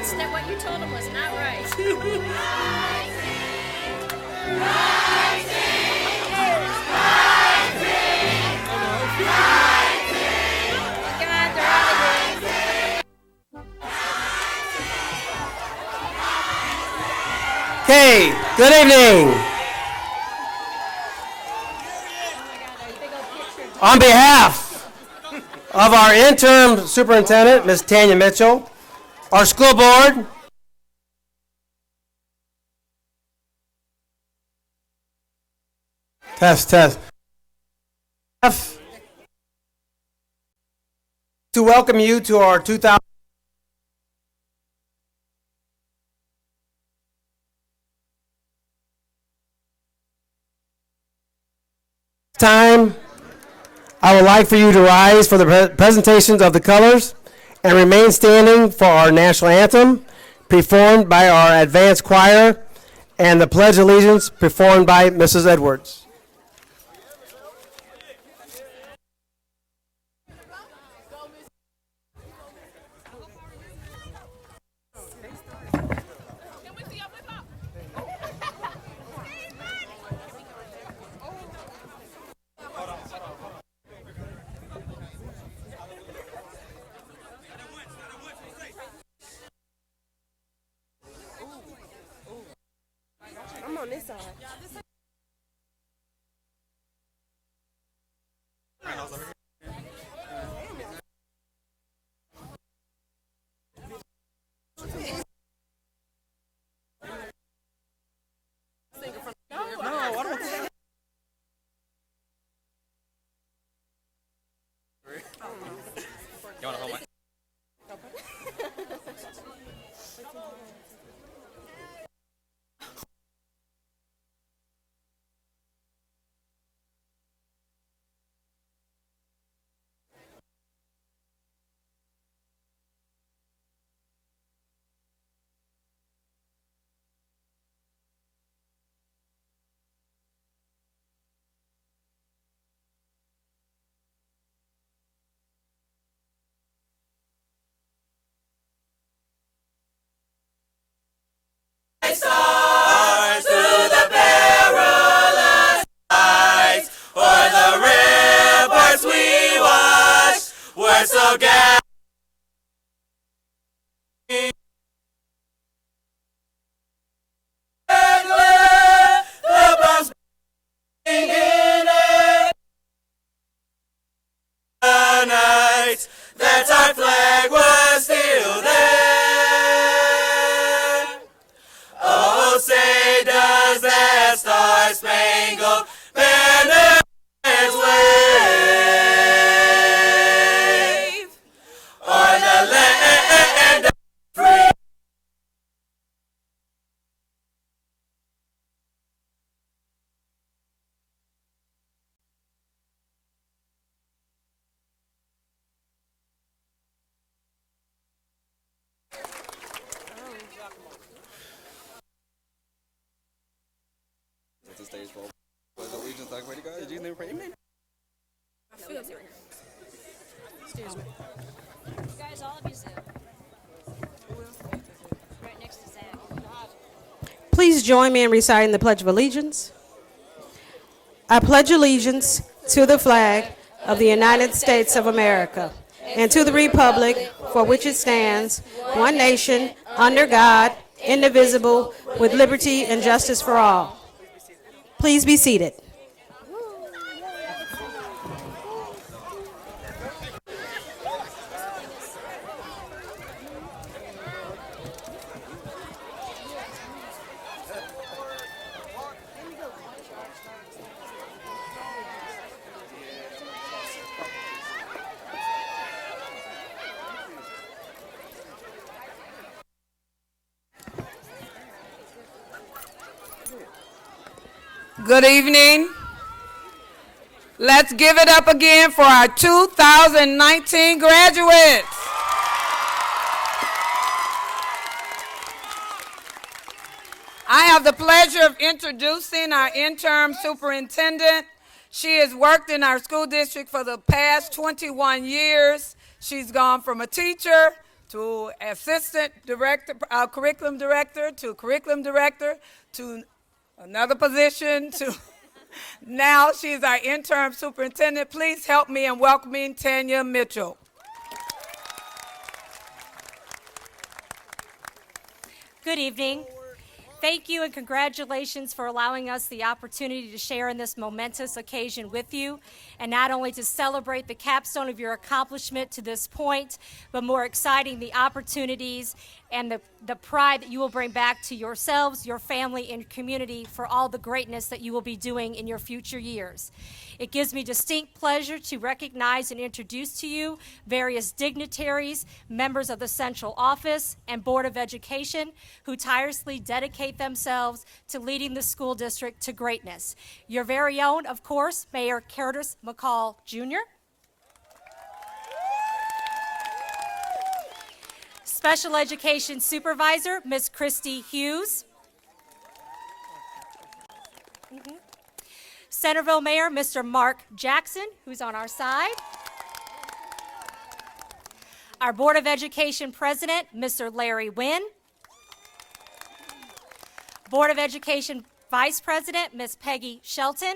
admits that what you told him was not right. God, they're out of here. Okay, good evening. On behalf of our interim superintendent, Ms. Tanya Mitchell, our school board, test, to welcome you to our 2000 time. I would like for you to rise for the presentations of the colors and remain standing for our national anthem performed by our advanced choir and the Pledge of Allegiance performed by Mrs. Edwards. I'm on this side. You want to hold my? Stars through the perilous tides, o'er the ramparts we watched, were so gallantly the bombs beating in it. The night that our flag was still there. Oh, say does that star-spangled banner wave o'er the land of free? That's the stage for Pledge of Allegiance. Like, wait, guys, you never pray. Amen. Excuse me. You guys, all of you sit. Right next to Zach. Please join me in reciting the Pledge of Allegiance. I pledge allegiance to the flag of the United States of America and to the republic for which it stands, one nation, under God, indivisible, with liberty and justice for all. Please be seated. Good evening. Let's give it up again for our 2019 graduates. I have the pleasure of introducing our interim superintendent. She has worked in our school district for the past 21 years. She's gone from a teacher to assistant director, curriculum director, to another position, to now she's our interim superintendent. Please help me in welcoming Tanya Mitchell. Good evening. Thank you and congratulations for allowing us the opportunity to share in this momentous occasion with you, and not only to celebrate the capstone of your accomplishment to this point, but more exciting, the opportunities and the pride that you will bring back to yourselves, your family, and community for all the greatness that you will be doing in your future years. It gives me distinct pleasure to recognize and introduce to you various dignitaries, members of the Central Office and Board of Education who tirelessly dedicate themselves to leading the school district to greatness. Your very own, of course, Mayor Curtis McCall Jr., Special Education Supervisor, Ms. Christy Hughes, Centerville Mayor, Mr. Mark Jackson, who's on our side, our Board of Education President, Mr. Larry Wynn, Board of Education Vice President, Ms. Peggy Shelton,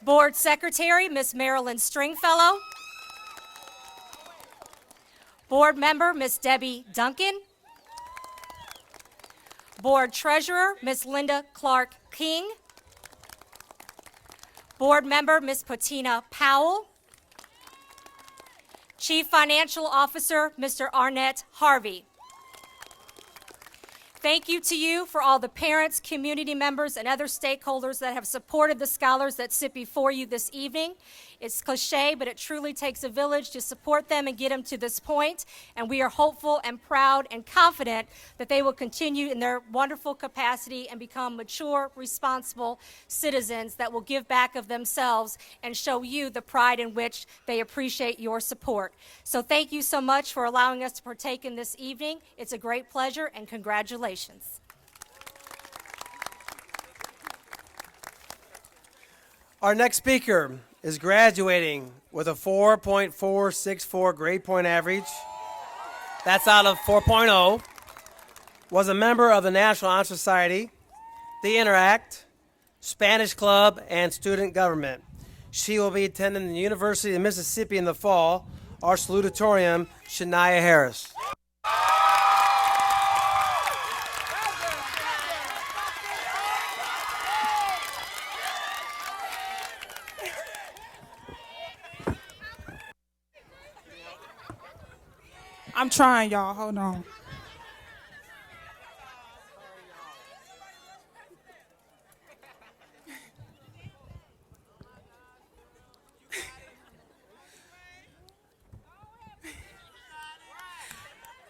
Board Secretary, Ms. Marilyn Stringfellow, Board Member, Ms. Debbie Duncan, Board Treasurer, Ms. Linda Clark King, Board Member, Ms. Patina Powell, Chief Financial Officer, Mr. Arnett Harvey. Thank you to you for all the parents, community members, and other stakeholders that have supported the scholars that sit before you this evening. It's cliche, but it truly takes a village to support them and get them to this point. And we are hopeful and proud and confident that they will continue in their wonderful capacity and become mature, responsible citizens that will give back of themselves and show you the pride in which they appreciate your support. So thank you so much for allowing us to partake in this evening. It's a great pleasure, and congratulations. Our next speaker is graduating with a 4.464 grade point average. That's out of 4.0. Was a member of the National Honor Society, the Interact, Spanish Club, and student government. She will be attending the University of Mississippi in the fall. Our salutatorium, Shania Harris. I'm trying, y'all. Hold on.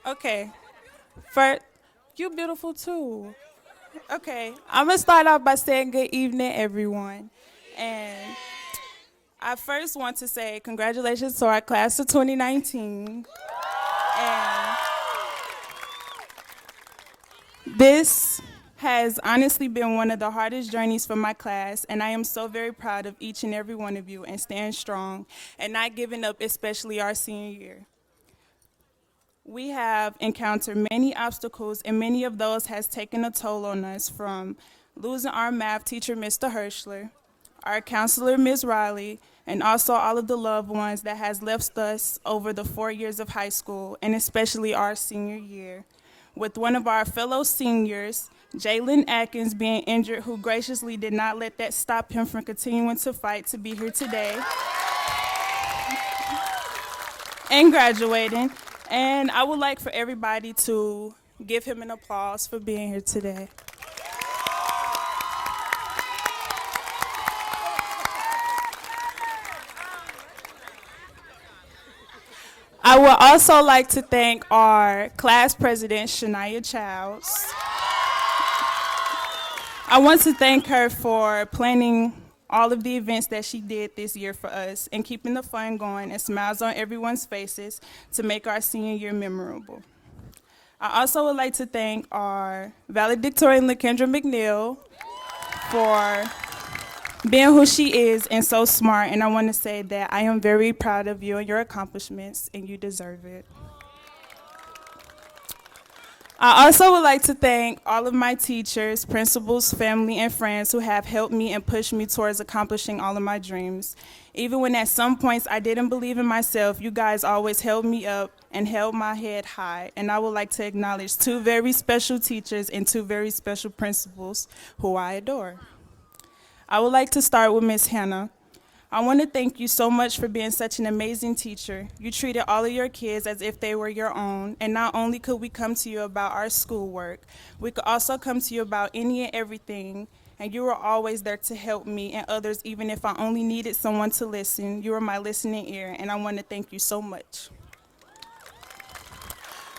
Okay. First, you beautiful too. Okay. I'm going to start off by saying good evening, everyone. And I first want to say congratulations to our class of 2019. And this has honestly been one of the hardest journeys for my class, and I am so very proud of each and every one of you and staying strong and not giving up, especially our senior year. We have encountered many obstacles, and many of those has taken a toll on us, from losing our math teacher, Mr. Hirschler, our counselor, Ms. Riley, and also all of the loved ones that has left us over the 4 years of high school, and especially our senior year. With one of our fellow seniors, Jalen Atkins, being injured, who graciously did not let that stop him from continuing to fight to be here today and graduating. And I would like for everybody to give him an applause for being here today. I would also like to thank our class president, Shania Childs. I want to thank her for planning all of the events that she did this year for us and keeping the fun going and smiles on everyone's faces to make our senior year memorable. I also would like to thank our valedictorian, LaKendra McNeil, for being who she is and so smart, and I want to say that I am very proud of you and your accomplishments, and you deserve it. I also would like to thank all of my teachers, principals, family, and friends who have helped me and pushed me towards accomplishing all of my dreams. Even when at some points I didn't believe in myself, you guys always held me up and held my head high. And I would like to acknowledge two very special teachers and two very special principals who I adore. I would like to start with Miss Hannah. I want to thank you so much for being such an amazing teacher. You treated all of your kids as if they were your own, and not only could we come to you about our schoolwork, we could also come to you about any and everything, and you were always there to help me and others, even if I only needed someone to listen. You were my listening ear, and I want to thank you so much.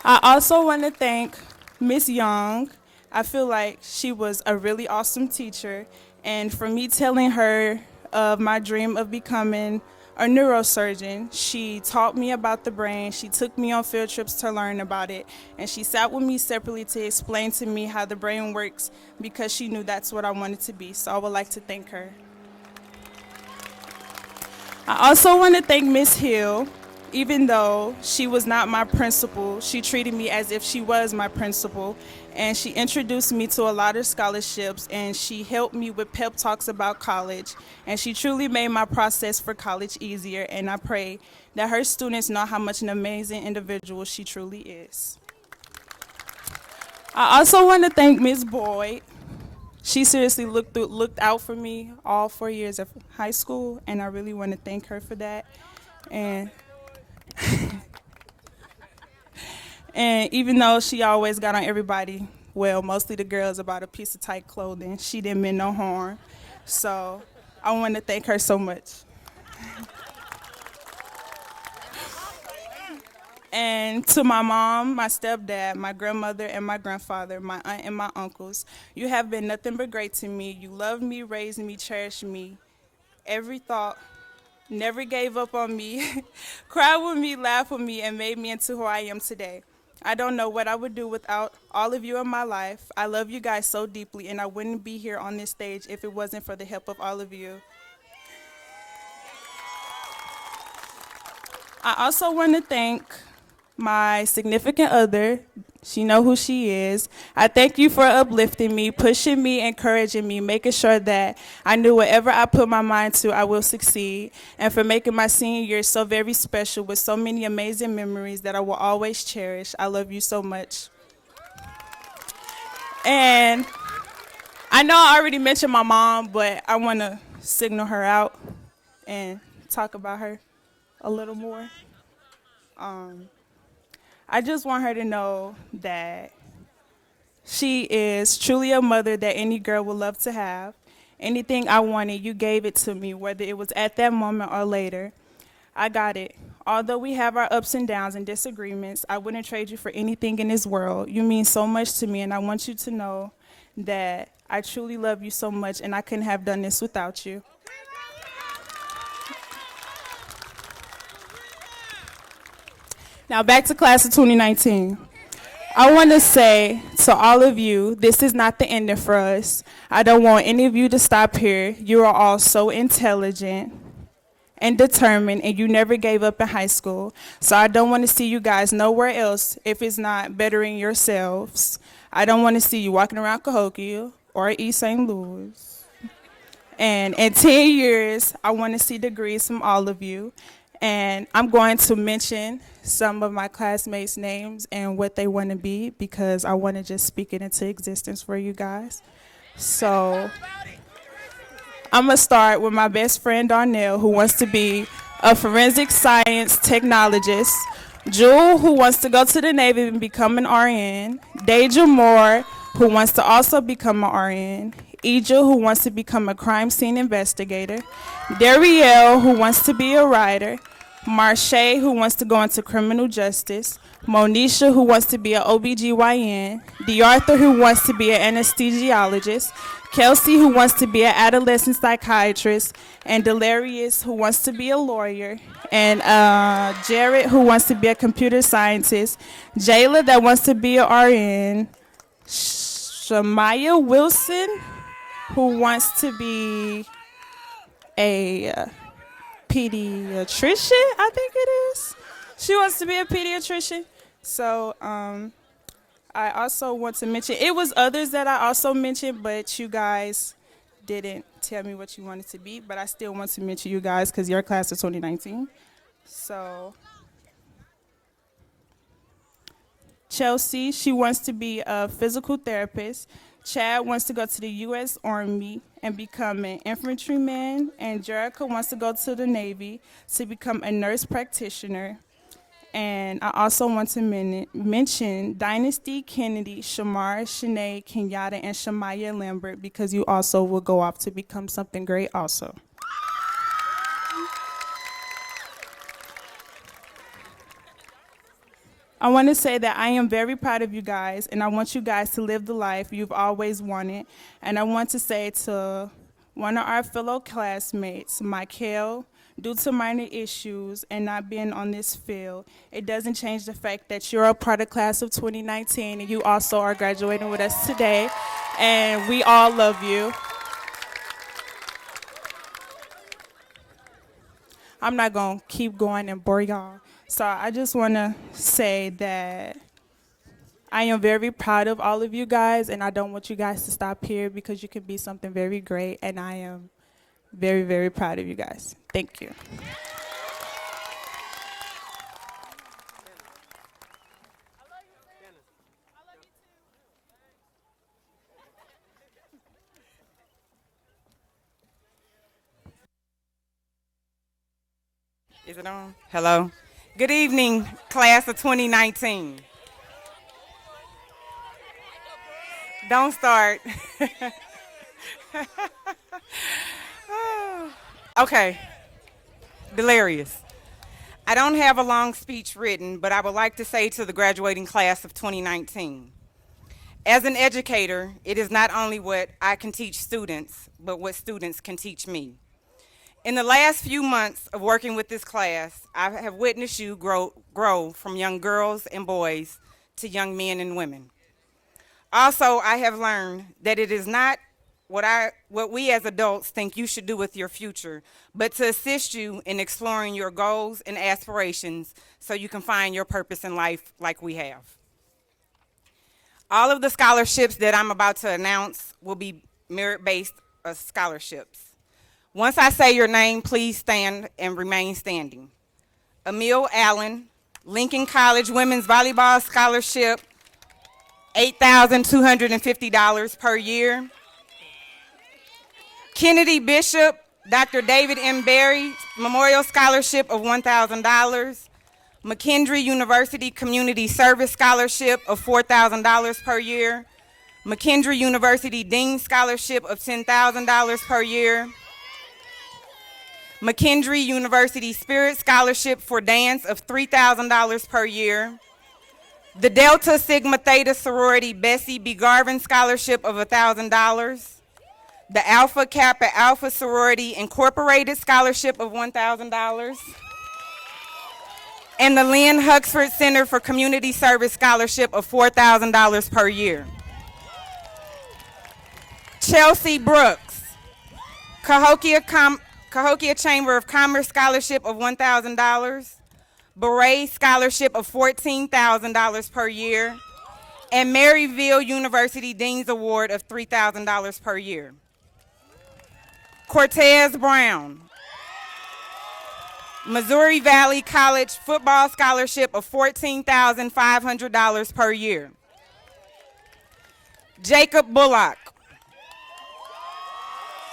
I also want to thank Miss Young. I feel like she was a really awesome teacher, and for me telling her of my dream of becoming a neurosurgeon, she taught me about the brain, she took me on field trips to learn about it, and she sat with me separately to explain to me how the brain works because she knew that's what I wanted to be, so I would like to thank her. I also want to thank Miss Hill. Even though she was not my principal, she treated me as if she was my principal, and she introduced me to a lot of scholarships, and she helped me with pep talks about college, and she truly made my process for college easier, and I pray that her students know how much an amazing individual she truly is. I also want to thank Ms. Boyd. She seriously looked out for me all 4 years of high school, and I really want to thank her for that. And even though she always got on everybody, well, mostly the girls, about a piece of tight clothing, she didn't mean no harm. So I want to thank her so much. And to my mom, my stepdad, my grandmother, and my grandfather, my aunt and my uncles, you have been nothing but great to me. You loved me, raised me, cherished me. Every thought, never gave up on me, cried with me, laughed with me, and made me into who I am today. I don't know what I would do without all of you in my life. I love you guys so deeply, and I wouldn't be here on this stage if it wasn't for the help of all of you. I also want to thank my significant other. She know who she is. I thank you for uplifting me, pushing me, encouraging me, making sure that I knew whatever I put my mind to, I will succeed, and for making my senior year so very special with so many amazing memories that I will always cherish. I love you so much. And I know I already mentioned my mom, but I want to signal her out and talk about her a little more. I just want her to know that she is truly a mother that any girl would love to have. Anything I wanted, you gave it to me, whether it was at that moment or later. I got it. Although we have our ups and downs and disagreements, I wouldn't trade you for anything in this world. You mean so much to me, and I want you to know that I truly love you so much, and I couldn't have done this without you. Now back to class of 2019. I want to say to all of you, this is not the ending for us. I don't want any of you to stop here. You are all so intelligent and determined, and you never gave up in high school. So I don't want to see you guys nowhere else if it's not bettering yourselves. I don't want to see you walking around Cahokia or East St. Louis. And in 10 years, I want to see degrees from all of you. And I'm going to mention some of my classmates' names and what they want to be, because I want to just speak it into existence for you guys. So I'm going to start with my best friend, Darnell, who wants to be a forensic science technologist. Jewel, who wants to go to the Navy and become an RN. Deja Moore, who wants to also become an RN. Ija, who wants to become a crime scene investigator. Darielle, who wants to be a writer. Marche, who wants to go into criminal justice. Monisha, who wants to be an OBGYN. DeArthur, who wants to be an anesthesiologist. Kelsey, who wants to be an adolescent psychiatrist. And Delarius, who wants to be a lawyer. And Jared, who wants to be a computer scientist. Jayla, that wants to be an RN. Shamaya Wilson, who wants to be a pediatrician, I think it is. She wants to be a pediatrician. So I also want to mention, it was others that I also mentioned, but you guys didn't tell me what you wanted to be, but I still want to mention you guys because your class of 2019. So Chelsea, she wants to be a physical therapist. Chad wants to go to the U.S. Army and become an infantryman. And Jerica wants to go to the Navy to become a nurse practitioner. And I also want to mention Dynasty, Kennedy, Shamar, Shanae, Kenyatta, and Shamaya Lambert because you also will go off to become something great also. I want to say that I am very proud of you guys, and I want you guys to live the life you've always wanted. And I want to say to one of our fellow classmates, Michael, due to minor issues and not being on this field, it doesn't change the fact that you're a part of class of 2019, and you also are graduating with us today, and we all love you. I'm not going to keep going and bore y'all. So I just want to say that I am very proud of all of you guys, and I don't want you guys to stop here because you can be something very great, and I am very, very proud of you guys. Thank you. Is it on? Hello. Good evening, class of 2019. Don't start. Okay. Delirious. I don't have a long speech written, but I would like to say to the graduating class of 2019. As an educator, it is not only what I can teach students, but what students can teach me. In the last few months of working with this class, I have witnessed you grow from young girls and boys to young men and women. Also, I have learned that it is not what we as adults think you should do with your future, but to assist you in exploring your goals and aspirations so you can find your purpose in life like we have. All of the scholarships that I'm about to announce will be merit-based scholarships. Once I say your name, please stand and remain standing. Emil Allen, Lincoln College Women's Volleyball Scholarship, $8,250 per year. Kennedy Bishop, Dr. David M. Berry, Memorial Scholarship of $1,000. McKendree University Community Service Scholarship of $4,000 per year. McKendree University Dean Scholarship of $10,000 per year. McKendree University Spirit Scholarship for Dance of $3,000 per year. The Delta Sigma Theta Sorority Bessie B. Garvin Scholarship of $1,000. The Alpha Kappa Alpha Sorority Incorporated Scholarship of $1,000. And the Lynn Huxford Center for Community Service Scholarship of $4,000 per year. Chelsea Brooks, Cahokia Chamber of Commerce Scholarship of $1,000, Beret Scholarship of $14,000 per year, and Maryville University Dean's Award of $3,000 per year. Cortez Brown, Missouri Valley College Football Scholarship of $14,500 per year. Jacob Bullock,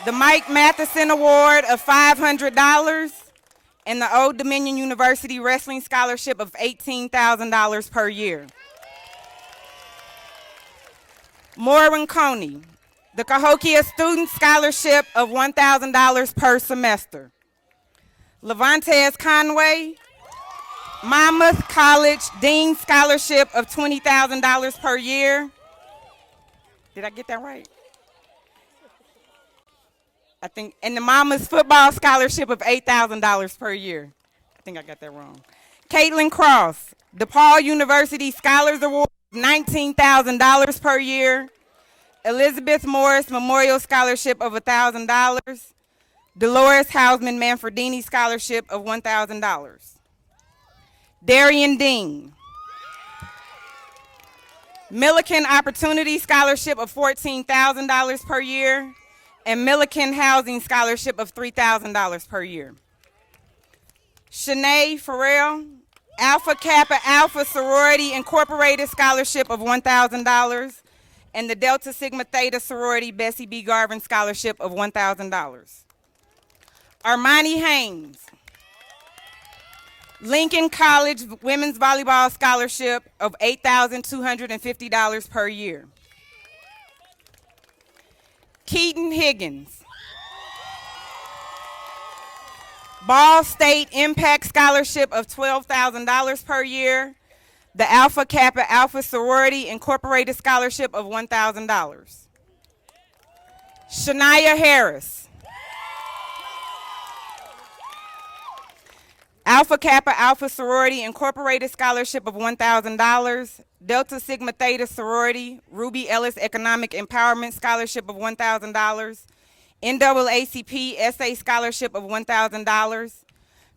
the Mike Matheson Award of $500, and the Old Dominion University Wrestling Scholarship of $18,000 per year. Morwen Coney, the Cahokia Student Scholarship of $1,000 per semester. Levantes Conway, Monmouth College Dean Scholarship of $20,000 per year. Did I get that right? I think, and the Monmouth Football Scholarship of $8,000 per year. I think I got that wrong. Caitlin Cross, DePaul University Scholars Award of $19,000 per year. Elizabeth Morris Memorial Scholarship of $1,000. Dolores Hausman Manfredini Scholarship of $1,000. Darian Dean. Milliken Opportunity Scholarship of $14,000 per year, and Milliken Housing Scholarship of $3,000 per year. Shanae Farrell, Alpha Kappa Alpha Sorority Incorporated Scholarship of $1,000, and the Delta Sigma Theta Sorority Bessie B. Garvin Scholarship of $1,000. Armani Haynes, Lincoln College Women's Volleyball Scholarship of $8,250 per year. Keaton Higgins, Ball State Impact Scholarship of $12,000 per year. The Alpha Kappa Alpha Sorority Incorporated Scholarship of $1,000. Shania Harris, Alpha Kappa Alpha Sorority Incorporated Scholarship of $1,000. Delta Sigma Theta Sorority Ruby Ellis Economic Empowerment Scholarship of $1,000. NAACP SA Scholarship of $1,000.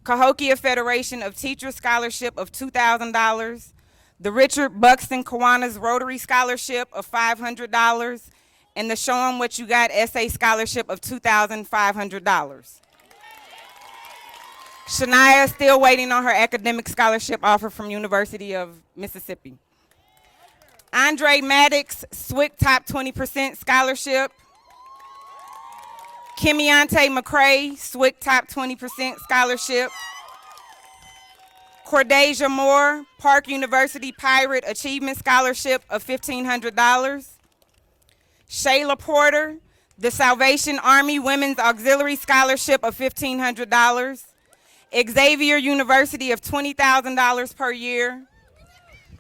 Cahokia Federation of Teachers Scholarship of $2,000. The Richard Buxton Kiwanis Rotary Scholarship of $500. And the Show 'em What You Got SA Scholarship of $2,500. Shania is still waiting on her academic scholarship offer from University of Mississippi. Andre Maddox, SWIC Top 20% Scholarship. Kimiante McCrae, SWIC Top 20% Scholarship. Cordasia Moore, Park University Pirate Achievement Scholarship of $1,500. Shayla Porter, the Salvation Army Women's Auxiliary Scholarship of $1,500. Xavier University of $20,000 per year.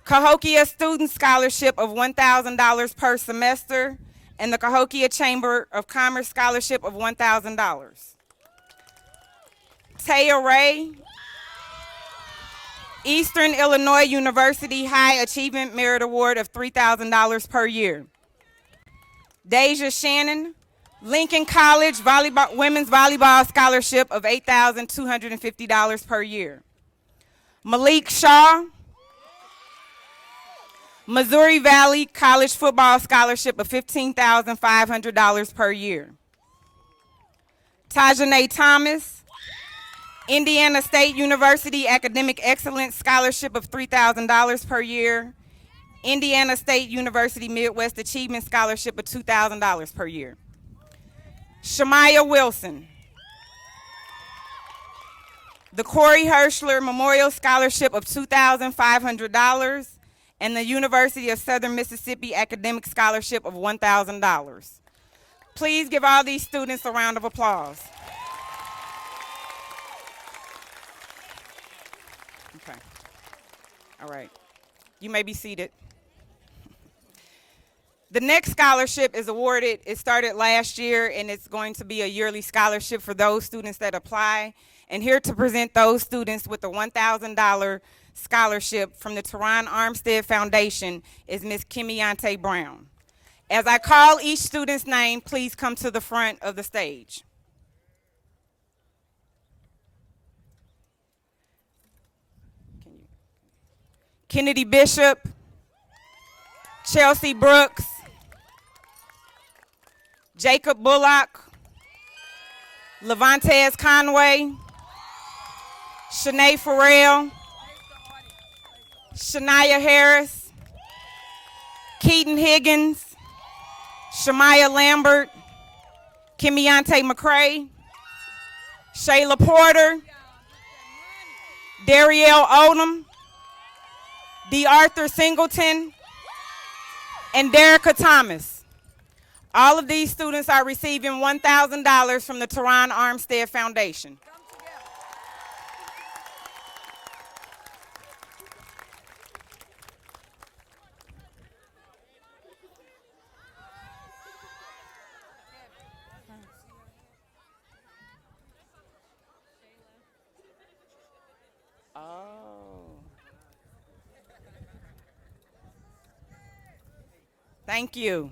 Cahokia Student Scholarship of $1,000 per semester, and the Cahokia Chamber of Commerce Scholarship of $1,000. Taya Ray, Eastern Illinois University High Achievement Merit Award of $3,000 per year. Deja Shannon, Lincoln College Women's Volleyball Scholarship of $8,250 per year. Malik Shaw, Missouri Valley College Football Scholarship of $15,500 per year. Tajane Thomas, Indiana State University Academic Excellence Scholarship of $3,000 per year. Indiana State University Midwest Achievement Scholarship of $2,000 per year. Shamaya Wilson, the Corey Hirschler Memorial Scholarship of $2,500, and the University of Southern Mississippi Academic Scholarship of $1,000. Please give all these students a round of applause. Okay. All right. You may be seated. The next scholarship is awarded, it started last year, and it's going to be a yearly scholarship for those students that apply. And here to present those students with a $1,000 scholarship from the Teron Armstead Foundation is Ms. Kimiante Brown. As I call each student's name, please come to the front of the stage. Kennedy Bishop, Chelsea Brooks, Jacob Bullock, Levantes Conway, Shanae Farrell, Shania Harris, Keaton Higgins, Shamaya Lambert, Kimiante McCrae, Shayla Porter, Darielle Odom, D. Arthur Singleton, and Derica Thomas. All of these students are receiving $1,000 from the Teron Armstead Foundation. Thank you.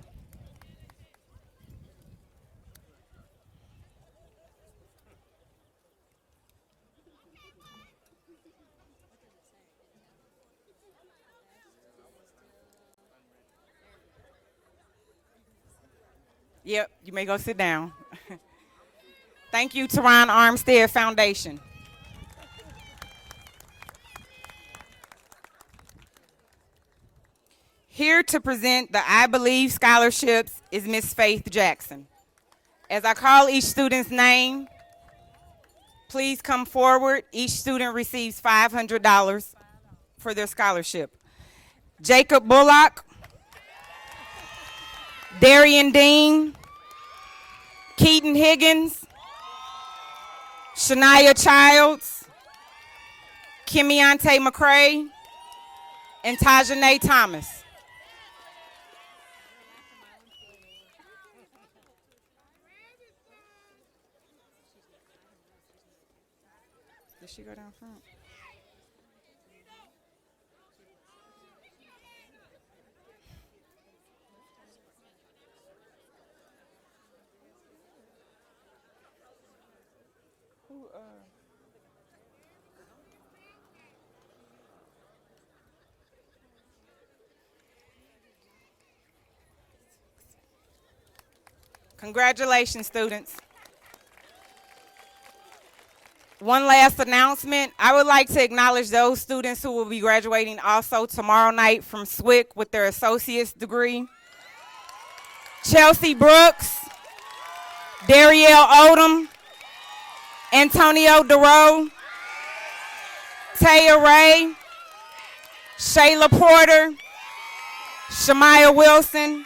Yep, you may go sit down. Thank you, Teron Armstead Foundation. Here to present the I Believe scholarships is Miss Faith Jackson. As I call each student's name, please come forward. Each student receives $500 for their scholarship. Jacob Bullock, Darian Dean, Keaton Higgins, Shania Childs, Kimiante McCray, and Tajanae Thomas. Did she go down front? Congratulations, students. One last announcement. I would like to acknowledge those students who will be graduating also tomorrow night from SWIC with their associate's degree. Chelsea Brooks, Darielle Odom, Antonio DeRoe, Taya Ray, Shayla Porter, Shamaya Wilson,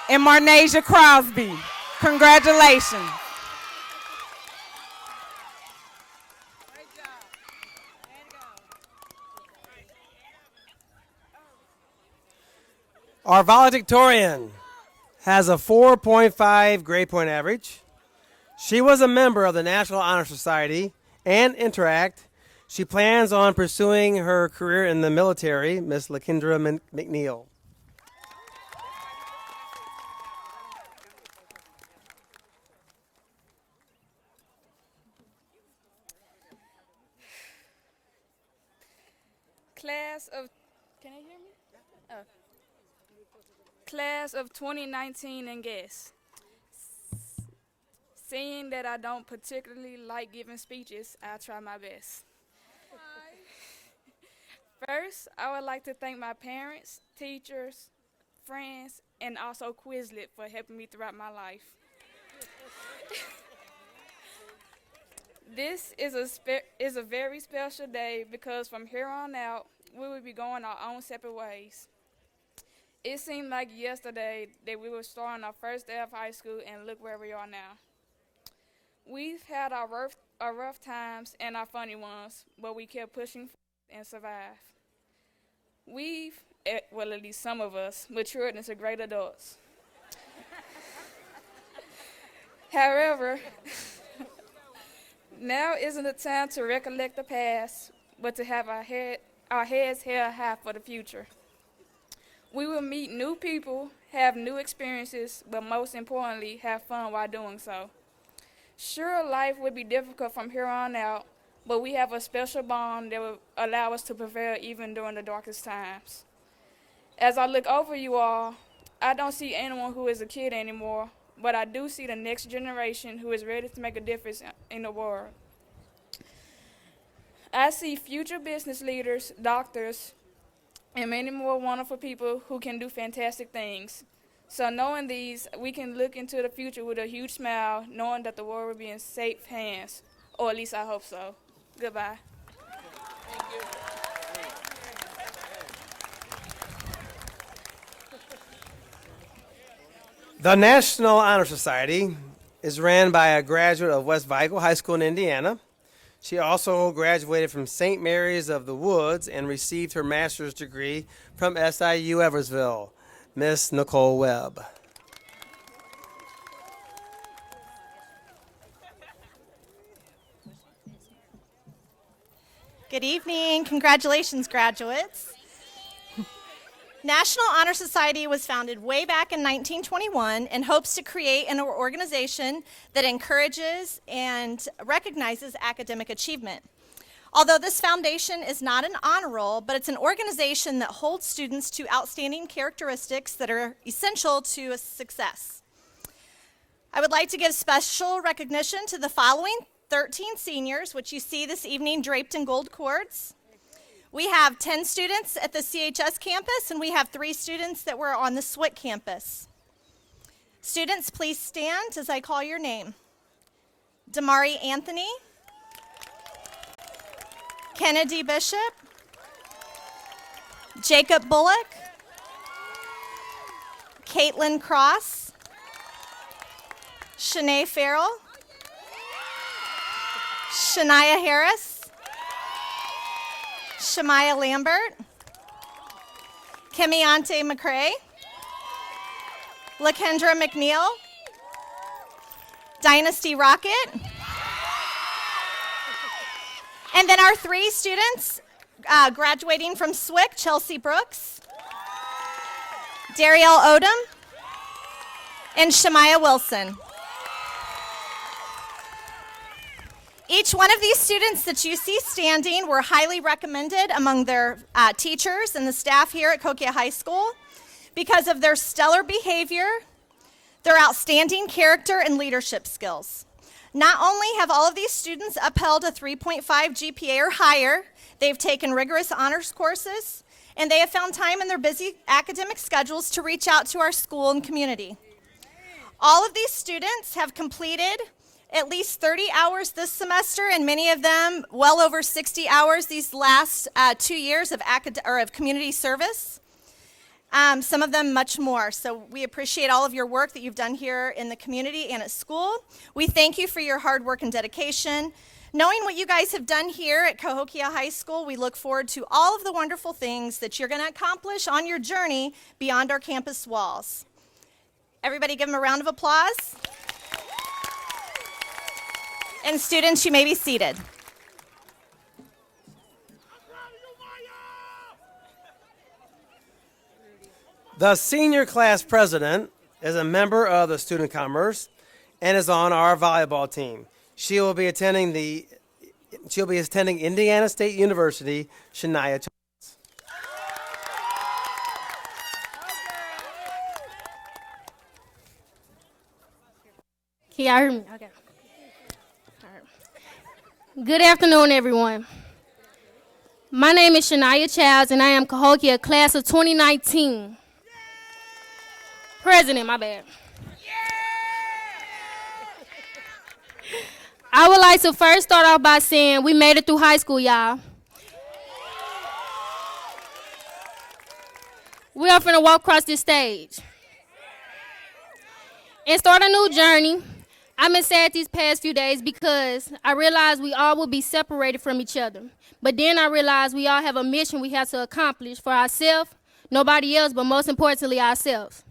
and Marnasia Crosby. Congratulations. Our valedictorian has a 4.5 grade point average. She was a member of the National Honor Society and Interact. She plans on pursuing her career in the military, Miss Lakendra McNeil. Class of, can I hear me? Oh. Class of 2019 and guests. Seeing that I don't particularly like giving speeches, I'll try my best. First, I would like to thank my parents, teachers, friends, and also Quizlet for helping me throughout my life. This is a very special day because from here on out, we will be going our own separate ways. It seemed like yesterday that we were starting our first day of high school, and look where we are now. We've had our rough times and our funny ones, but we kept pushing and survived. We've, well, at least some of us, matured into great adults. However, now isn't the time to recollect the past, but to have our heads held high for the future. We will meet new people, have new experiences, but most importantly, have fun while doing so. Sure, life will be difficult from here on out, but we have a special bond that will allow us to prevail even during the darkest times. As I look over you all, I don't see anyone who is a kid anymore, but I do see the next generation who is ready to make a difference in the world. I see future business leaders, doctors, and many more wonderful people who can do fantastic things. So knowing these, we can look into the future with a huge smile, knowing that the world will be in safe hands, or at least I hope so. Goodbye. Thank you. The National Honor Society is ran by a graduate of West Vigo High School in Indiana. She also graduated from St. Mary's of the Woods and received her master's degree from SIU Eversville, Miss Nicole Webb. Good evening. Congratulations, graduates. National Honor Society was founded way back in 1921 and hopes to create an organization that encourages and recognizes academic achievement. Although this foundation is not an honor roll, but it's an organization that holds students to outstanding characteristics that are essential to success. I would like to give special recognition to the following 13 seniors, which you see this evening draped in gold cords. We have 10 students at the CHS campus, and we have 3 students that were on the SWIC campus. Students, please stand as I call your name. Damari Anthony, Kennedy Bishop, Jacob Bullock, Caitlin Cross, Shanae Farrell, Shania Harris, Shamaya Lambert, Kemiante McCrae, LaKendra McNeil, Dynasty Rocket, and then our 3 students graduating from SWIC, Chelsea Brooks, Darielle Odom, and Shamaya Wilson. Each one of these students that you see standing were highly recommended among their teachers and the staff here at Cahokia High School because of their stellar behavior, their outstanding character, and leadership skills. Not only have all of these students upheld a 3.5 GPA or higher, they've taken rigorous honors courses, and they have found time in their busy academic schedules to reach out to our school and community. All of these students have completed at least 30 hours this semester, and many of them well over 60 hours these last 2 years of community service. Some of them much more. So we appreciate all of your work that you've done here in the community and at school. We thank you for your hard work and dedication. Knowing what you guys have done here at Cahokia High School, we look forward to all of the wonderful things that you're going to accomplish on your journey beyond our campus walls. Everybody give them a round of applause. And students, you may be seated. The senior class president is a member of the Student Commerce and is on our volleyball team. She will be attending Indiana State University, Shania. Can y'all hear me? Okay. All right. Good afternoon, everyone. My name is Shania Childs, and I am Cahokia class of 2019. President, my bad. I would like to first start off by saying we made it through high school, y'all. We are finna walk across this stage and start a new journey. I've been sad these past few days because I realized we all will be separated from each other. But then I realized we all have a mission we have to accomplish for ourselves, nobody else, but most importantly, ourselves.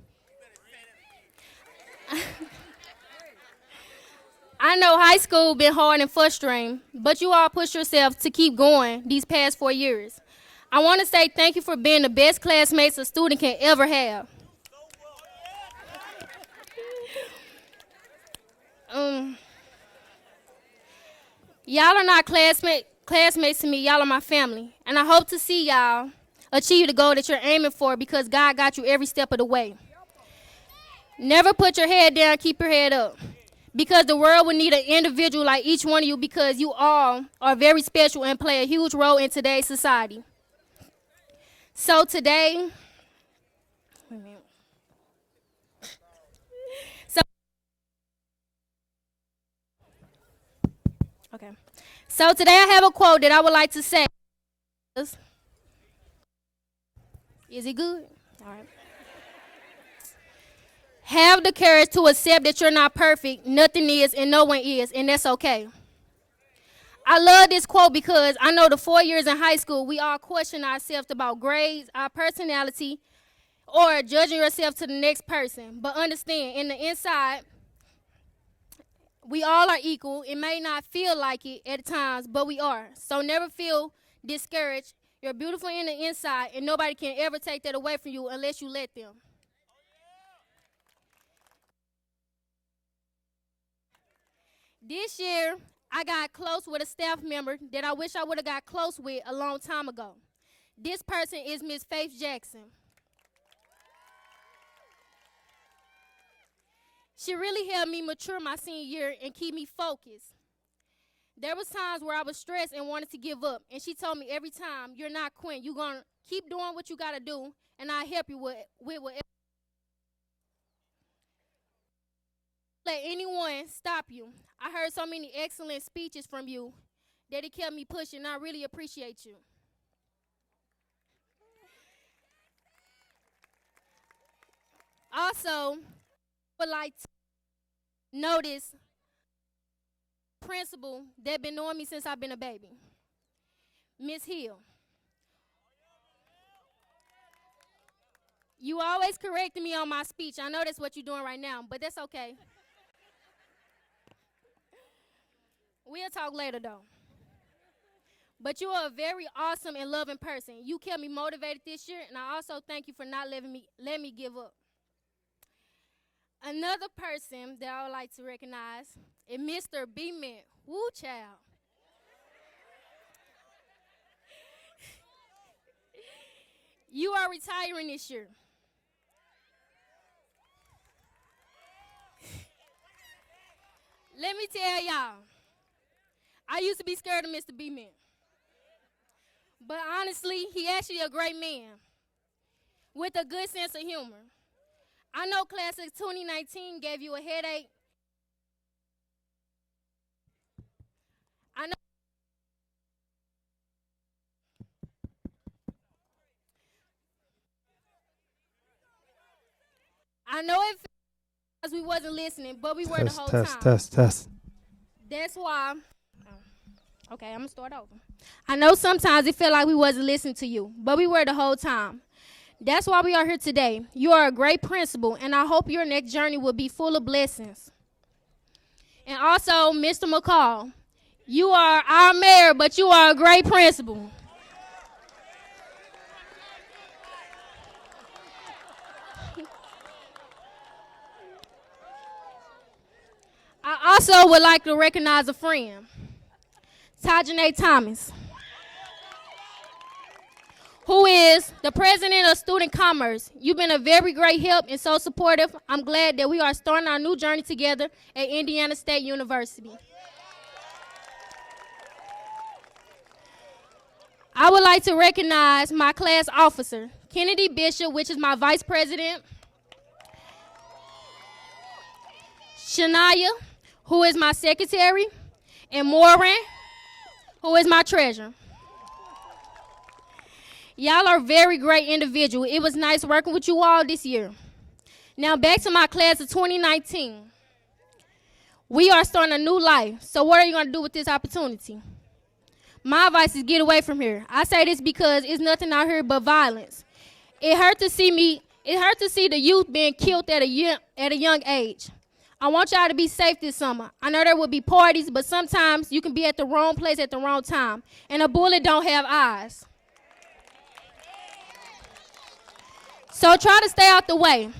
I know high school been hard and frustrating, but you all pushed yourself to keep going these past 4 years. I want to say thank you for being the best classmates a student can ever have. Y'all are not classmates to me, y'all are my family. And I hope to see y'all achieve the goal that you're aiming for because God got you every step of the way. Never put your head down, keep your head up. Because the world will need an individual like each one of you because you all are very special and play a huge role in today's society. So today, wait a minute. Okay. So today I have a quote that I would like to say. Is it good? All right. Have the courage to accept that you're not perfect, nothing is, and no one is, and that's okay. I love this quote because I know the 4 years in high school, we all question ourselves about grades, our personality, or judging yourself to the next person. But understand, in the inside, we all are equal. It may not feel like it at times, but we are. So never feel discouraged. You're beautiful in the inside, and nobody can ever take that away from you unless you let them. This year, I got close with a staff member that I wish I would have got close with a long time ago. This person is Miss Faith Jackson. She really helped me mature my senior year and keep me focused. There was times where I was stressed and wanted to give up, and she told me every time, you're not quitting. You're going to keep doing what you got to do, and I'll help you with whatever. Let anyone stop you. I heard so many excellent speeches from you that it kept me pushing, and I really appreciate you. Also, would like to notice principal that been knowing me since I've been a baby, Miss Hill. You always correcting me on my speech. I know that's what you're doing right now, but that's okay. We'll talk later, though. But you are a very awesome and loving person. You kept me motivated this year, and I also thank you for not letting me give up. Another person that I would like to recognize is Mr. B-Man. Woo, child. You are retiring this year. Let me tell y'all, I used to be scared of Mr. B-Man. But honestly, he actually a great man with a good sense of humor. I know class of 2019 gave you a headache. I know it felt because we wasn't listening, but we were the whole time. Test. That's why. Okay, I'm going to start over. I know sometimes it felt like we wasn't listening to you, but we were the whole time. That's why we are here today. You are a great principal, and I hope your next journey will be full of blessings. And also, Mr. McCall, you are our mayor, but you are a great principal. I also would like to recognize a friend, Tajane Thomas, who is the president of Student Commerce. You've been a very great help and so supportive. I'm glad that we are starting our new journey together at Indiana State University. I would like to recognize my class officer, Kennedy Bishop, which is my vice president, Shania, who is my secretary, and Moran, who is my treasurer. Y'all are very great individuals. It was nice working with you all this year. Now back to my class of 2019. We are starting a new life. So what are you going to do with this opportunity? My advice is get away from here. I say this because it's nothing out here but violence. It hurt to see the youth being killed at a young age. I want y'all to be safe this summer. I know there will be parties, but sometimes you can be at the wrong place at the wrong time. And a bullet don't have eyes. So try to stay out the way.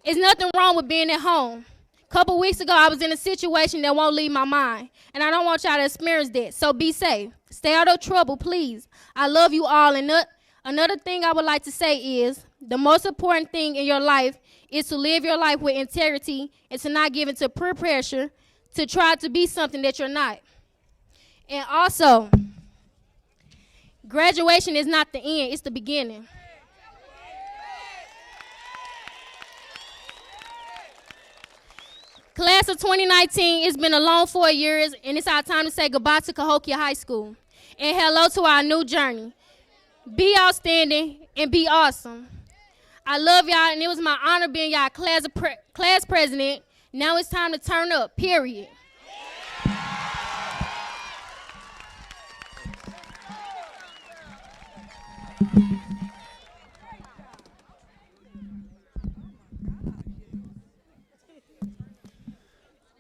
There's nothing wrong with being at home. A couple weeks ago, I was in a situation that won't leave my mind, and I don't want y'all to experience that. So be safe. Stay out of trouble, please. I love you all. And another thing I would like to say is the most important thing in your life is to live your life with integrity and to not give into peer pressure to try to be something that you're not. And also, graduation is not the end, it's the beginning. Class of 2019, it's been a long 4 years, and it's our time to say goodbye to Cahokia High School. And hello to our new journey. Be outstanding and be awesome. I love y'all, and it was my honor being y'all class president. Now it's time to turn up, period.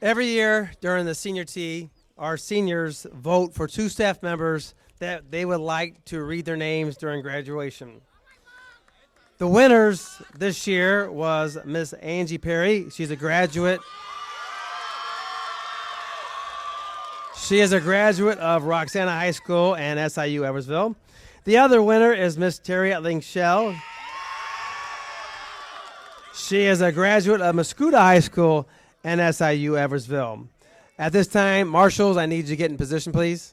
Every year during the senior tea, our seniors vote for 2 staff members that they would like to read their names during graduation. The winners this year was Miss Angie Perry. She's a graduate. She is a graduate of Roxana High School and SIU Eversville. The other winner is Miss Terry Link-Shell. She is a graduate of Mascoutah High School NSIU Eversville. At this time, marshals, I need you to get in position, please.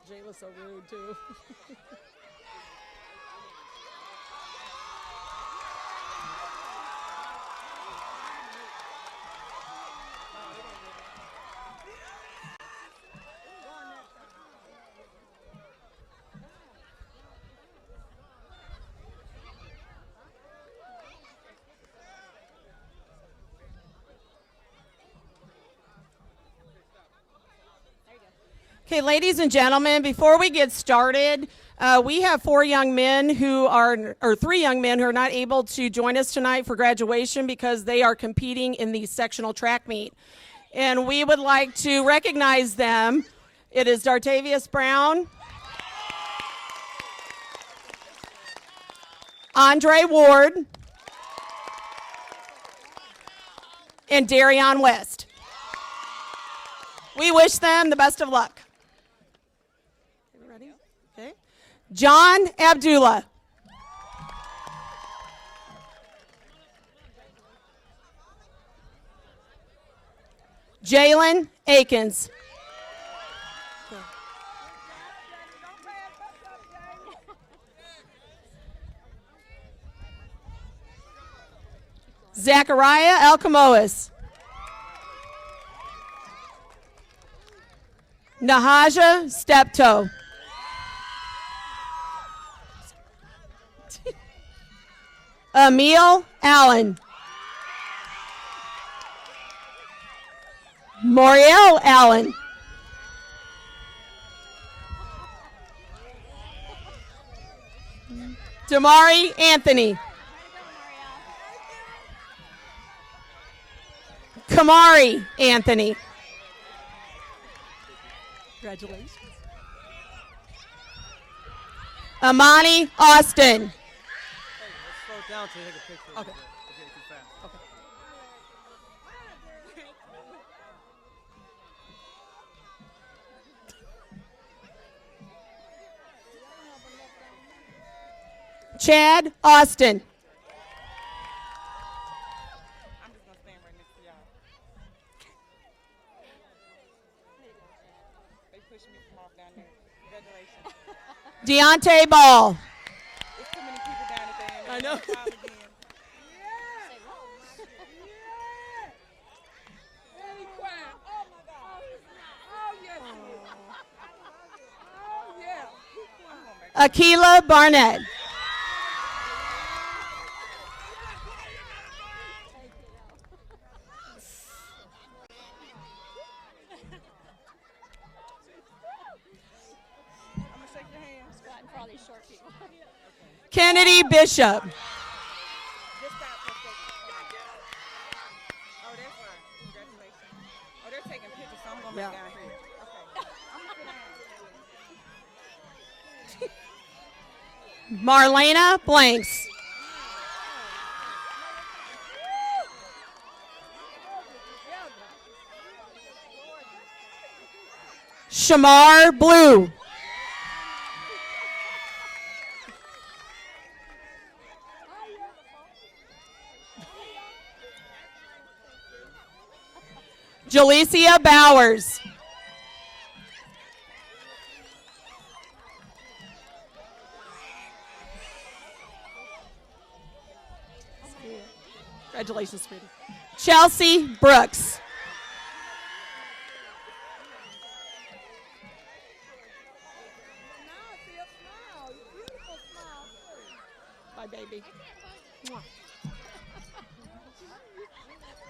Jayla's so rude too. Okay, ladies and gentlemen, before we get started, we have three young men who are not able to join us tonight for graduation because they are competing in the sectional track meet. And we would like to recognize them. It is Dartavius Brown, Andre Ward, and Darion West. We wish them the best of luck. Ready? Okay. John Abdullah. Jalen Akins. Zachariah Alcamoas. Nahaja Steptoe. Emil Allen. Moriel Allen. Damari Anthony. Kamari Anthony. Congratulations. Amani Austin. Hey, let's slow it down to take a picture. Okay. We're getting too fast. Okay. Chad Austin. I'm just going to stand right next to y'all. They pushed me from off down there. Congratulations. Deontay Ball. There's too many people down at the end. I know. Smile again. Akila Barnett. Kennedy Bishop. Just stop for a second. Oh, that's right. Congratulations. Oh, they're taking pictures, so I'm going to Yeah. back down here. Okay. I'm going to sit down. Marlena Blanks. Shamar Blue. Jalecia Bowers. Congratulations, sweetie. Chelsea Brooks. Bye, baby.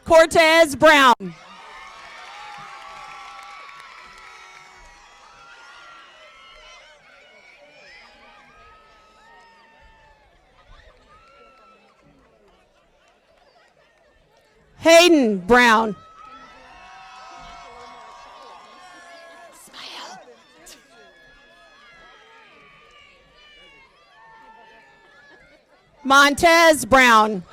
Cortez Brown. Hayden Brown. Montez Brown.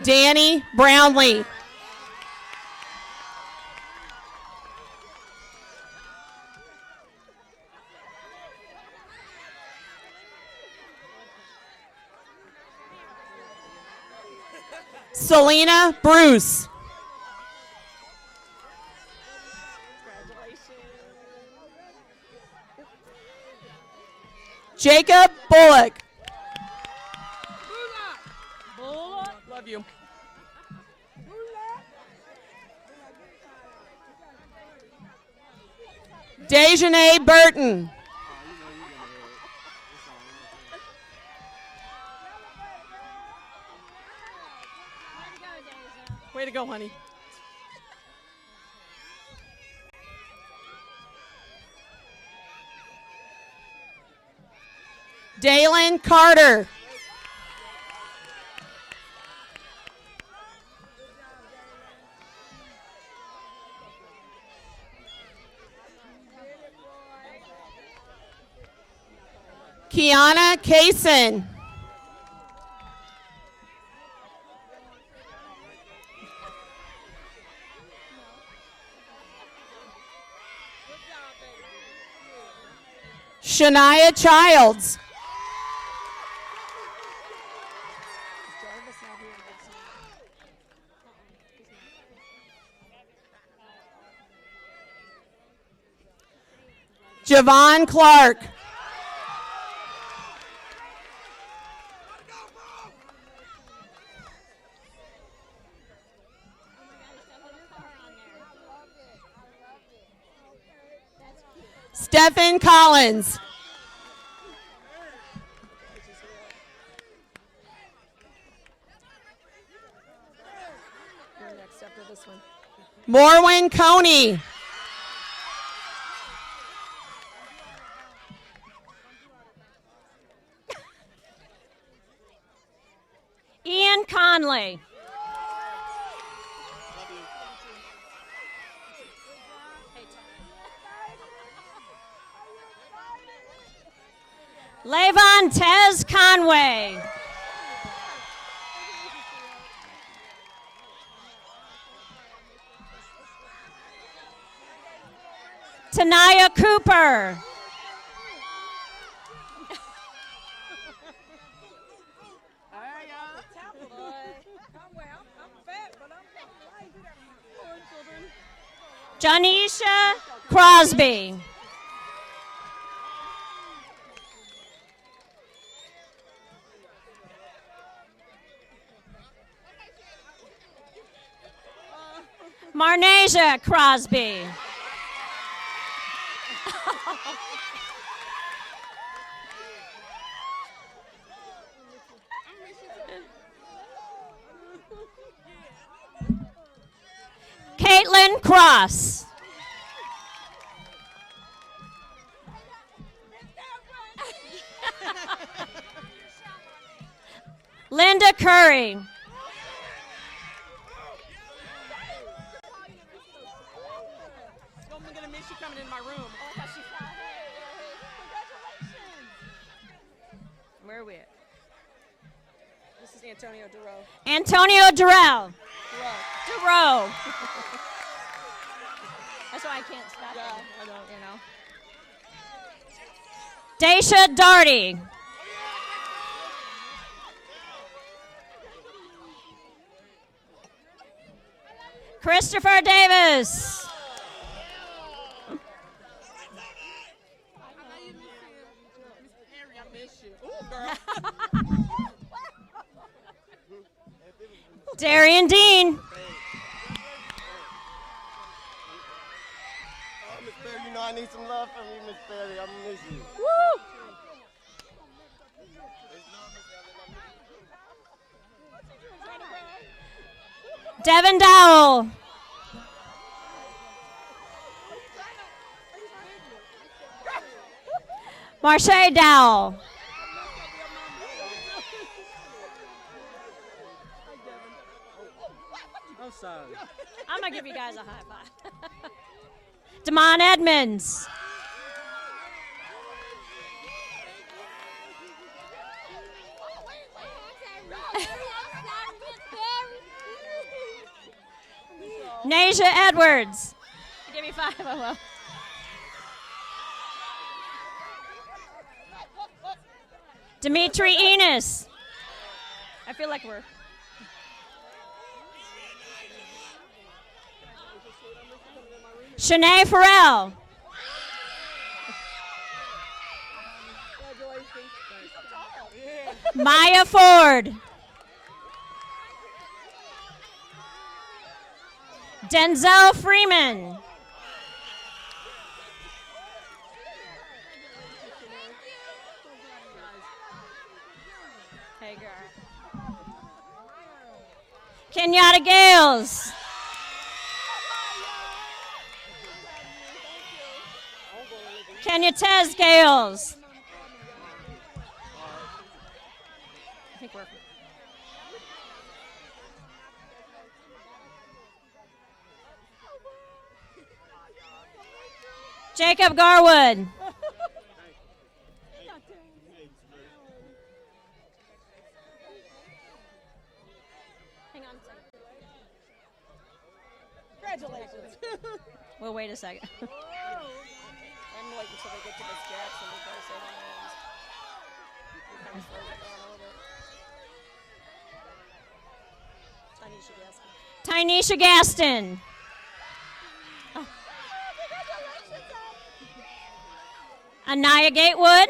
Danny Brownlee. Selena Bruce. Jacob Bullock. Love you. Dejanay Burton. Way to go, honey. Dalen Carter. Kiana Kaysen. Shania Childs. Javon Clark. Stephen Collins. You're next after this one. Morwin Coney. Ian Conley. Levon Tez Conway. Tanaya Cooper. Janisha Crosby. Marnasia Crosby. Caitlin Cross. Linda Curry. I'm gonna miss you coming in my room. Where are we at? This is Antonio Duro. Antonio Durrell. Duro. Duro. That's why I can't stop Yeah, him, I know. Daisha Darty. Christopher Davis. Darian Dean. Definitely, Miss Perry. I'm gonna miss you. Woo! Devin Dowell. Marche Dowell. I'm sorry. I'm going to give you guys a high five. Damon Edmonds. Nasia Edwards. Give me five, I will. Dimitri Enos. I feel like we're... Shanae Farrell. Maya Ford. Denzel Freeman. Hey, girl. Kenyatta Gales. Kenya Tez Gales. I think we're... Jacob Garwood. Hang on a second. Congratulations. We'll wait a second. I'm waiting until they get to Miss Jackson before I say my names. Tynesha Gaston. Oh. Anaya Gatewood.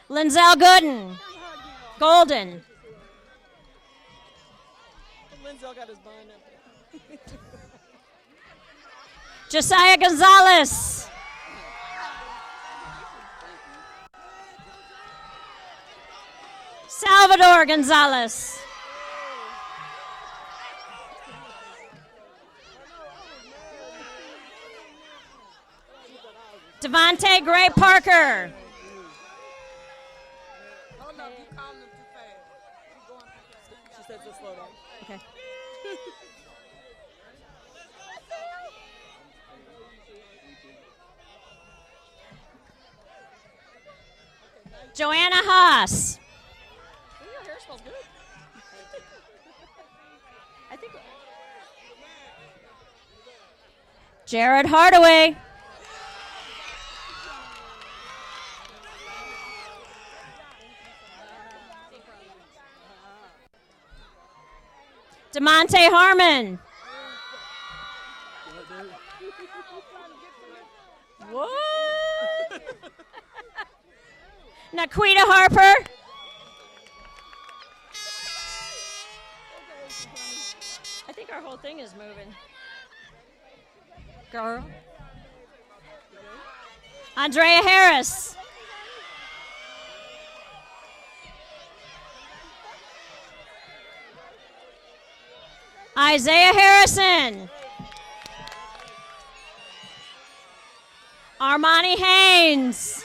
Linzel Gooden. Golden. Linzel got his bun up. Josiah Gonzalez. Salvador Gonzalez. Devontae Gray Parker. Hold up, you calling them too fast. She said just slow down. Okay. Joanna Haas. Your hair smells good. I think. Jared Hardaway. DeMonte Harmon. What? Naquita Harper. I think our whole thing is moving. Girl. Andrea Harris. Isaiah Harrison. Armani Haynes.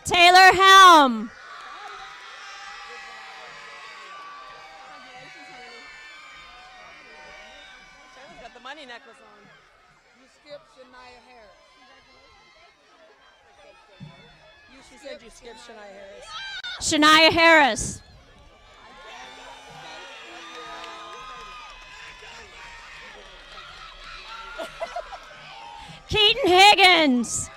Taylor Helm. Taylor's got the money necklace on. You skipped Shania Harris. She said you skipped Shania Harris. Shania Harris. Keaton Higgins.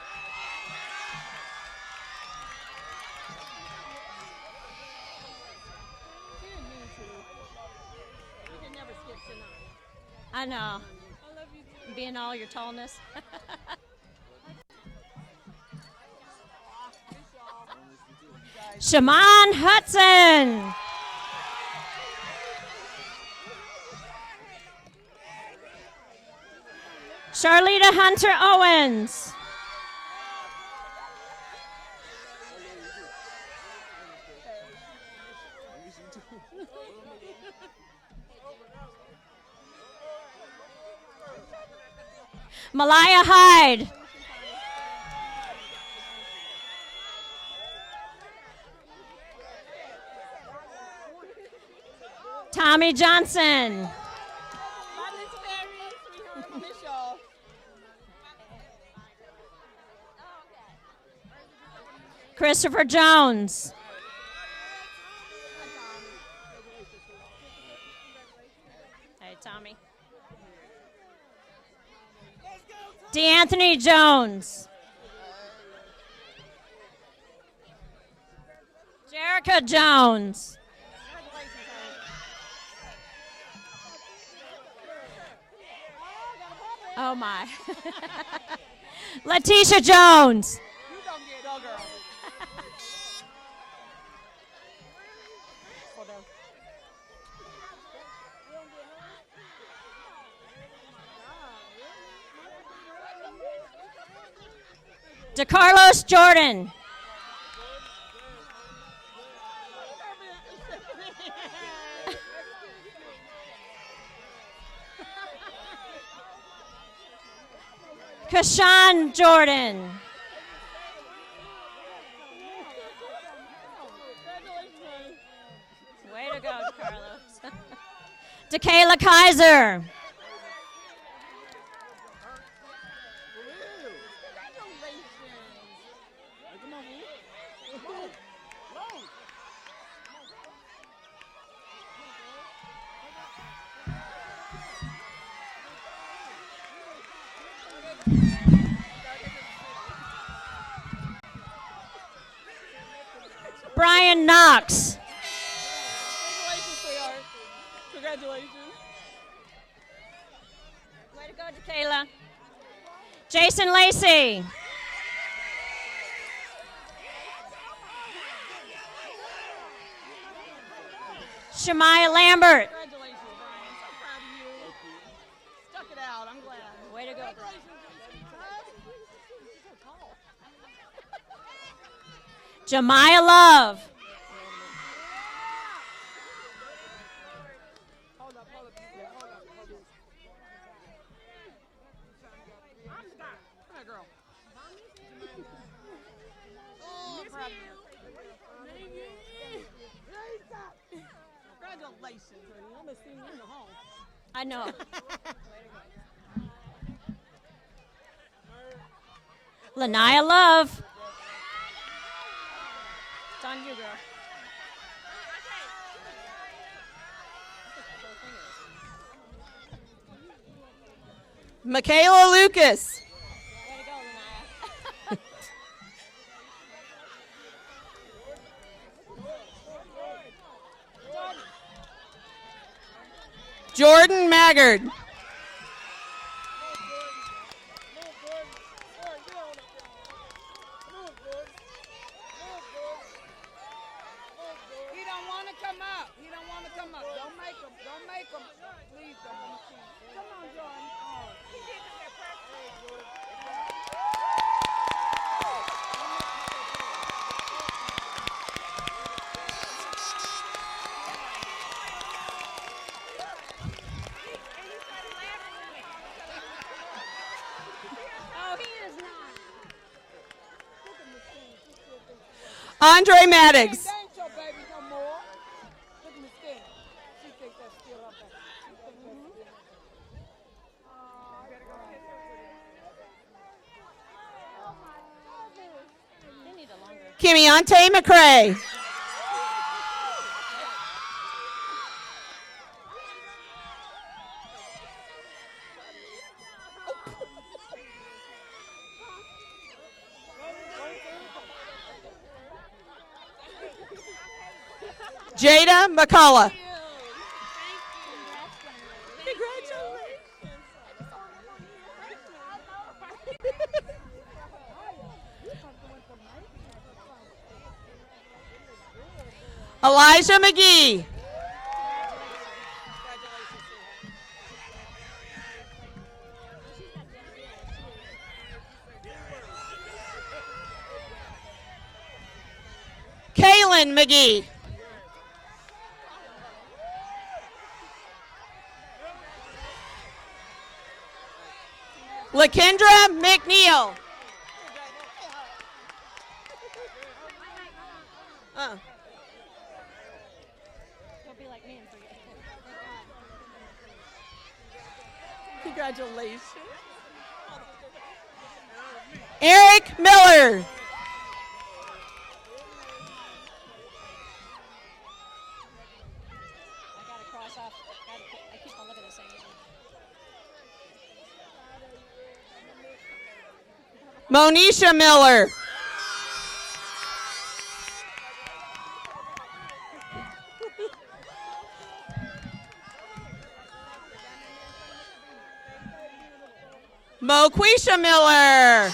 I know. being all your tallness. Shaman Hudson. Charlita Hunter Owens. Malaya Hyde. Tommy Johnson. Christopher Jones. Hey, Tommy. DeAnthony Jones. Jerica Jones. Oh my. Letitia Jones. DeCarlos Jordan. Kashawn Jordan. Way to go, Carlos. DeKayla Kaiser. Brian Knox. Congratulations, sweetheart. Congratulations. Way to go, DeKayla. Jason Lacey. Shamaya Lambert. Congratulations, Brian. So proud of you. Stuck it out. I'm glad. Way to go. Jemiah Love. Congratulations, honey. I'm gonna see you in the home. I know. Lanaya Love. It's on you, girl. Michaela Lucas. Jordan Maggard. He don't want to come up. He don't want to come up. Don't make him. Don't make him. Please don't. Come on, Jordan. Andre Maddox. Kimiante McCray. Jada McCullough. Elijah McGee. Kaylin McGee. LaKendra McNeil. Don't be like me and forget. Congratulations. Eric Miller. I gotta cross off. I keep on looking at the same. Monisha Miller. Moquisha Miller.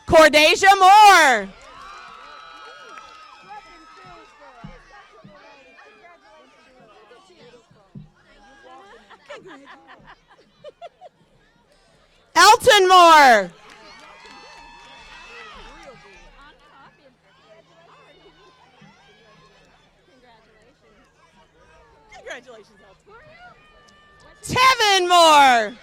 Cordasia Moore. Elton Moore. Congratulations, Elton. Tevin Moore.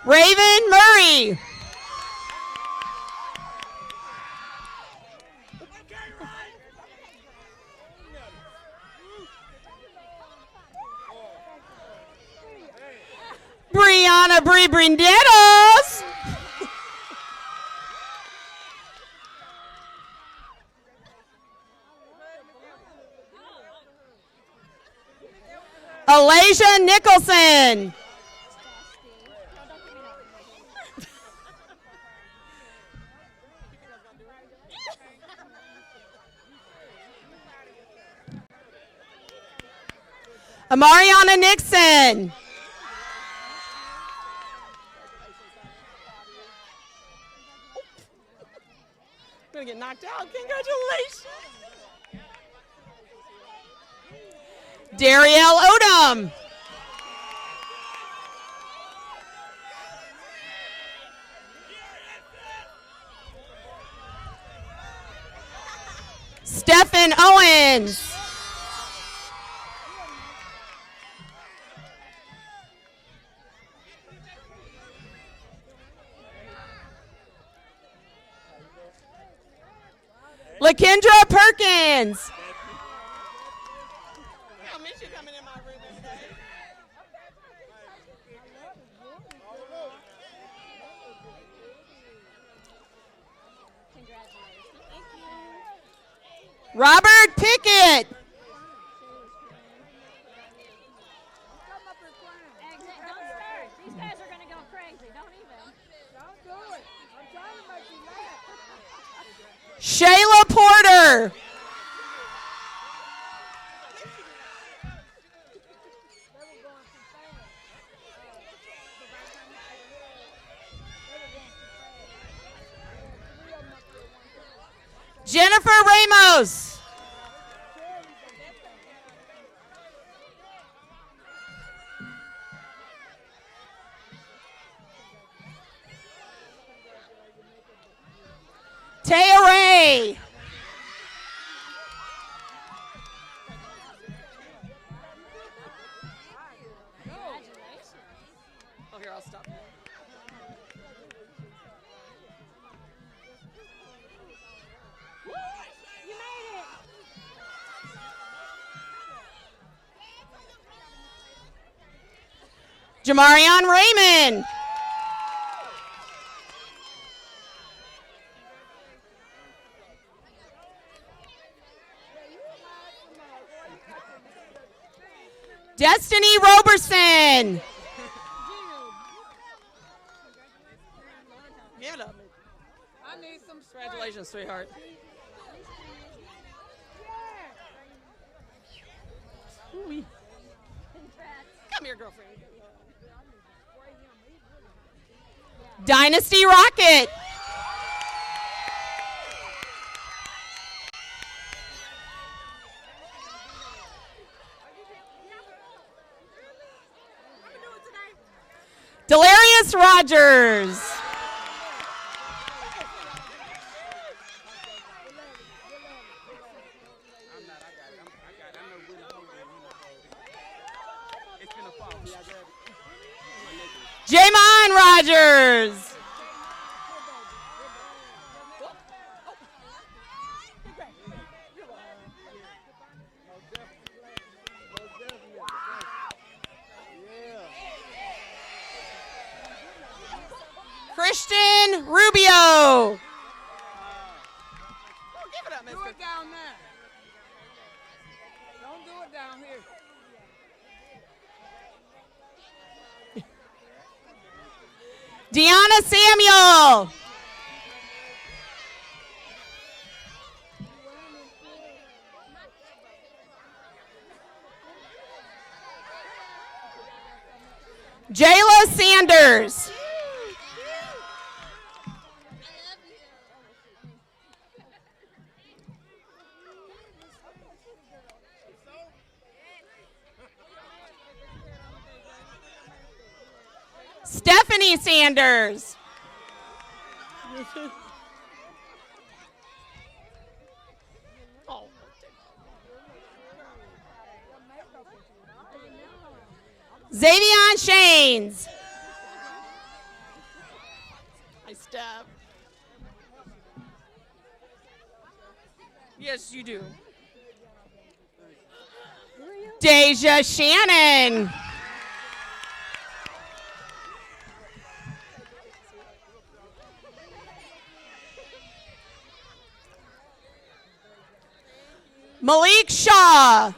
Raven Murray. Brianna Bree Brindetos. Alasia Nicholson. Amariana Nixon. I'm gonna get knocked out. Congratulations. Darielle Odom. Stephen Owens. LaKendra Perkins. I miss you coming in my room every day. Congratulations. Thank you. Robert Pickett. Don't start. These guys are gonna go crazy. Don't even. Don't do it. I'm trying to make you laugh. Shayla Porter. Jennifer Ramos. Taya Ray. Oh, here, I'll stop. You made it. Jamarion Raymond. Destiny Roberson. Give it up. Congratulations, sweetheart. Ooh-wee. Come here, girlfriend. Dynasty Rocket. Delarius Rogers. Jamon Rogers. Christian Rubio. Give it up, mister. Do it down there. Don't do it down here. Deanna Samuel. Jayla Sanders. Stephanie Sanders. Xavion Shanes. I stab. Yes, you do. Deja Shannon. Malik Shaw.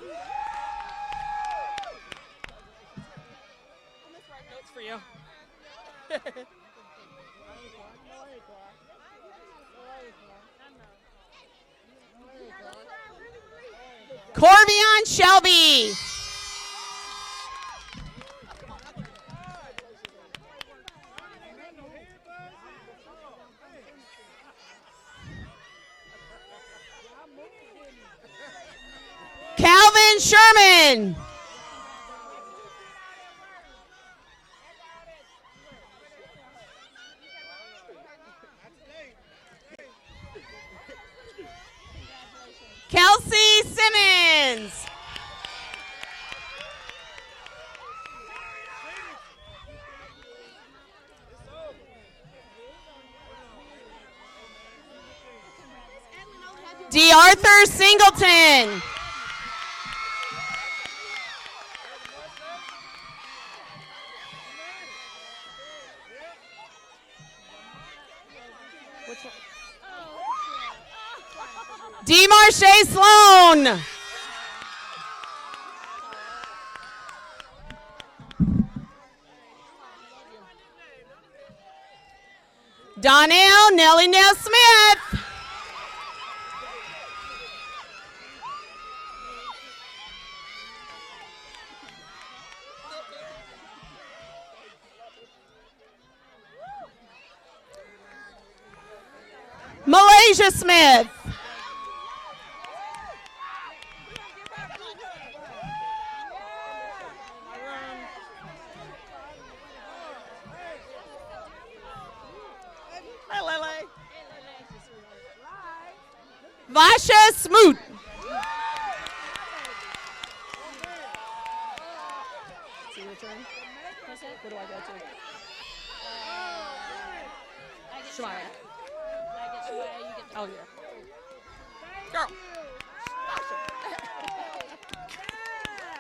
Notes for you. Corvion Shelby. Calvin Sherman. Kelsey Simmons. D. Arthur Singleton. DeMarshay Sloan. Donnell Nellie Nell Smith. Malaysia Smith. Vasha Smoot. Your turn. What do I go to? Shemaya. I get Shemaya, you get the Oh, yeah. Girl.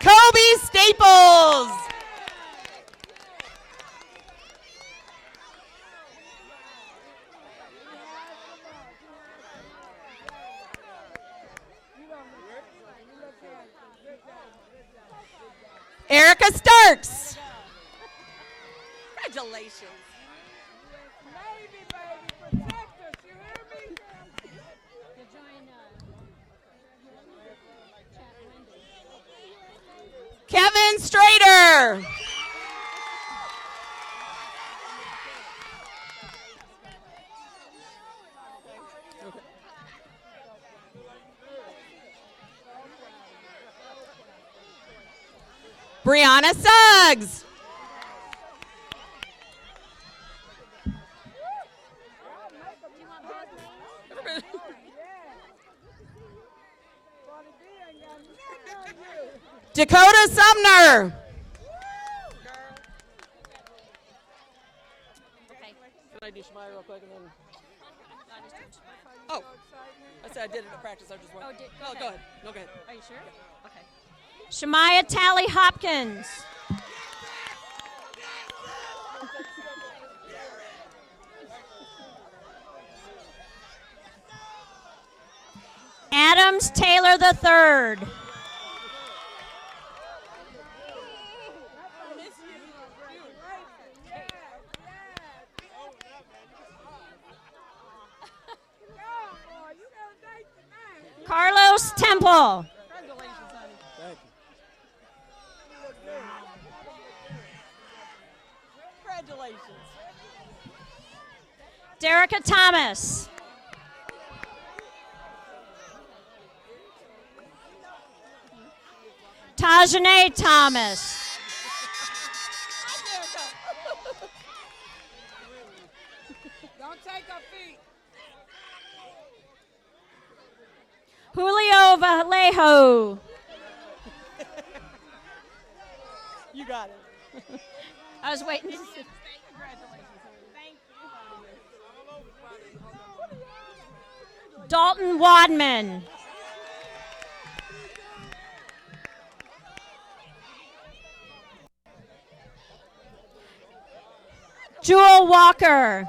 Kobe Staples. Erica Starks. Congratulations. Navy, baby, protect us, you hear me? Kevin Strader. Brianna Suggs. Dakota Sumner. Can I do Shemaya real quick and then? Oh, I said I did it at practice. I just went. Oh, No, go ahead. No, go ahead. Are you sure? Okay. Shemaya Tally Hopkins. Adams Taylor III. Carlos Temple. Congratulations. Derica Thomas. Tajane Thomas. Don't take her feet. Julio Vallejo. You got it. I was waiting to see. Dalton Wadman. Jewel Walker.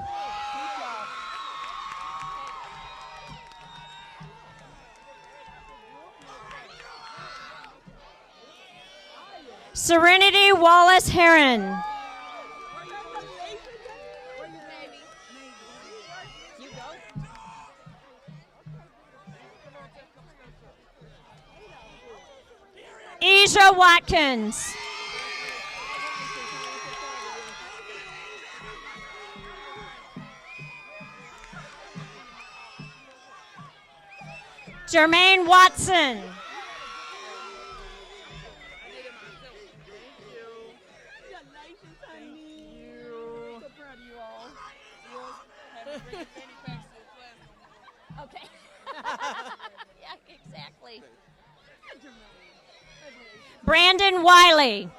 Serenity Wallace Heron. Asia Watkins. Jermaine Watson. Okay. Yeah, exactly. Brandon Wiley.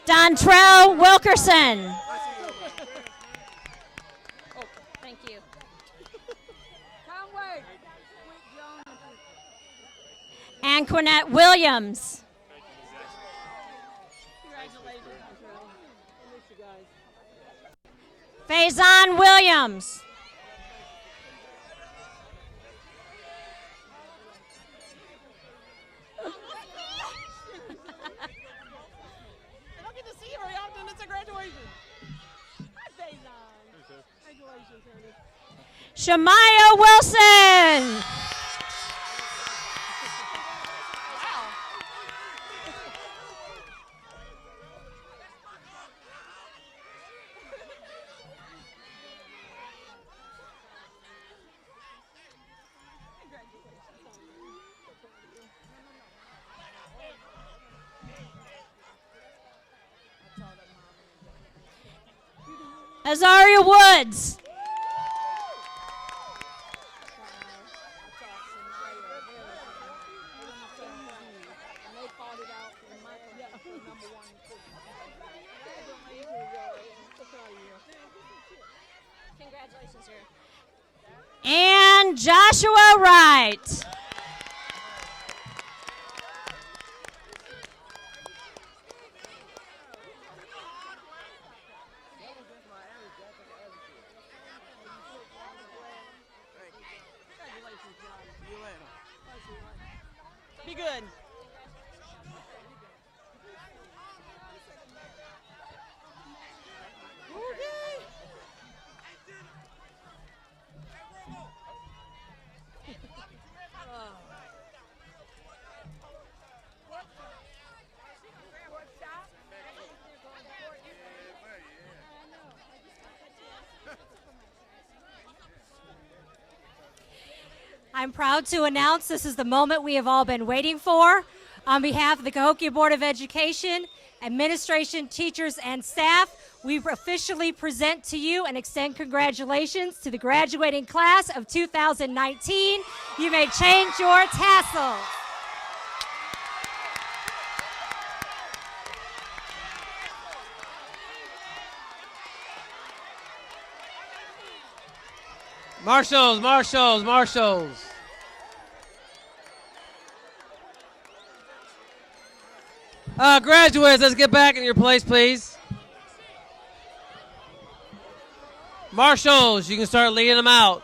Dontrell Wilkerson. Thank you. Anquinette Williams. Faison Williams. I don't get to see you very often. It's a graduation. Hi, Faison. Congratulations, honey. Shemaya Wilson. Azaria Woods. Congratulations, sir. And Joshua Wright. Be good. I'm proud to announce this is the moment we have all been waiting for. On behalf of the Cahokia Board of Education, administration, teachers, and staff, we officially present to you and extend congratulations to the graduating class of 2019. You may change your tassels. Marshals, marshals, marshals. Graduates, let's get back in your place, please. Marshals, you can start leading them out.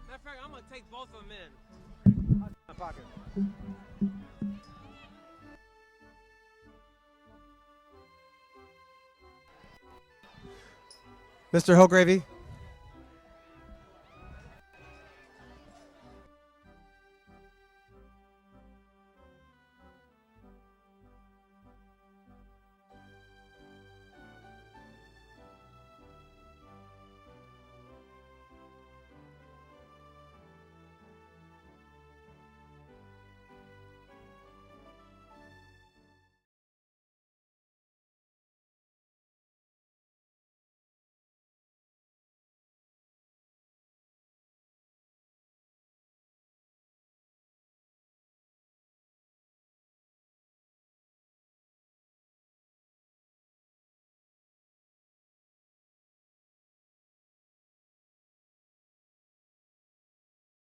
Matter of fact, I'm going to take both of them in. My pocket. Mr. Hogravy,